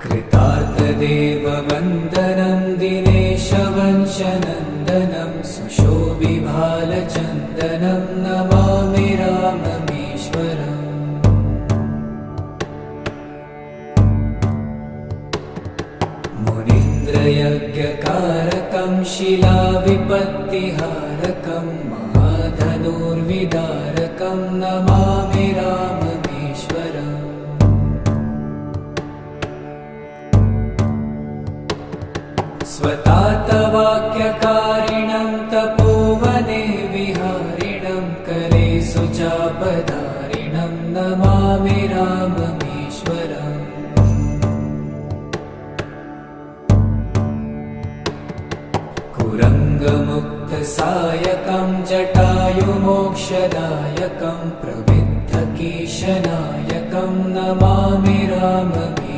कृतार्थदेववन्दनं दिनेशवंशनन्दनं सुशोभिभालचन्दनं नमामि राममीश्वरम्। मुनीन्द्रयज्ञकारकं शिलाविपत्तिहारकं महाधनुर्विदारकं नमामि राममीश्वरम्। स्वतातवाक्यकारिणं तपोवने विहारिणं करे सुचापधारिणं नमामि राममीश्वरम्। कुरङ्गमुक्तसायकं जटायुमोक्षदायकं प्रविद्धकीशनायकं नमामि राममीश्वरम्।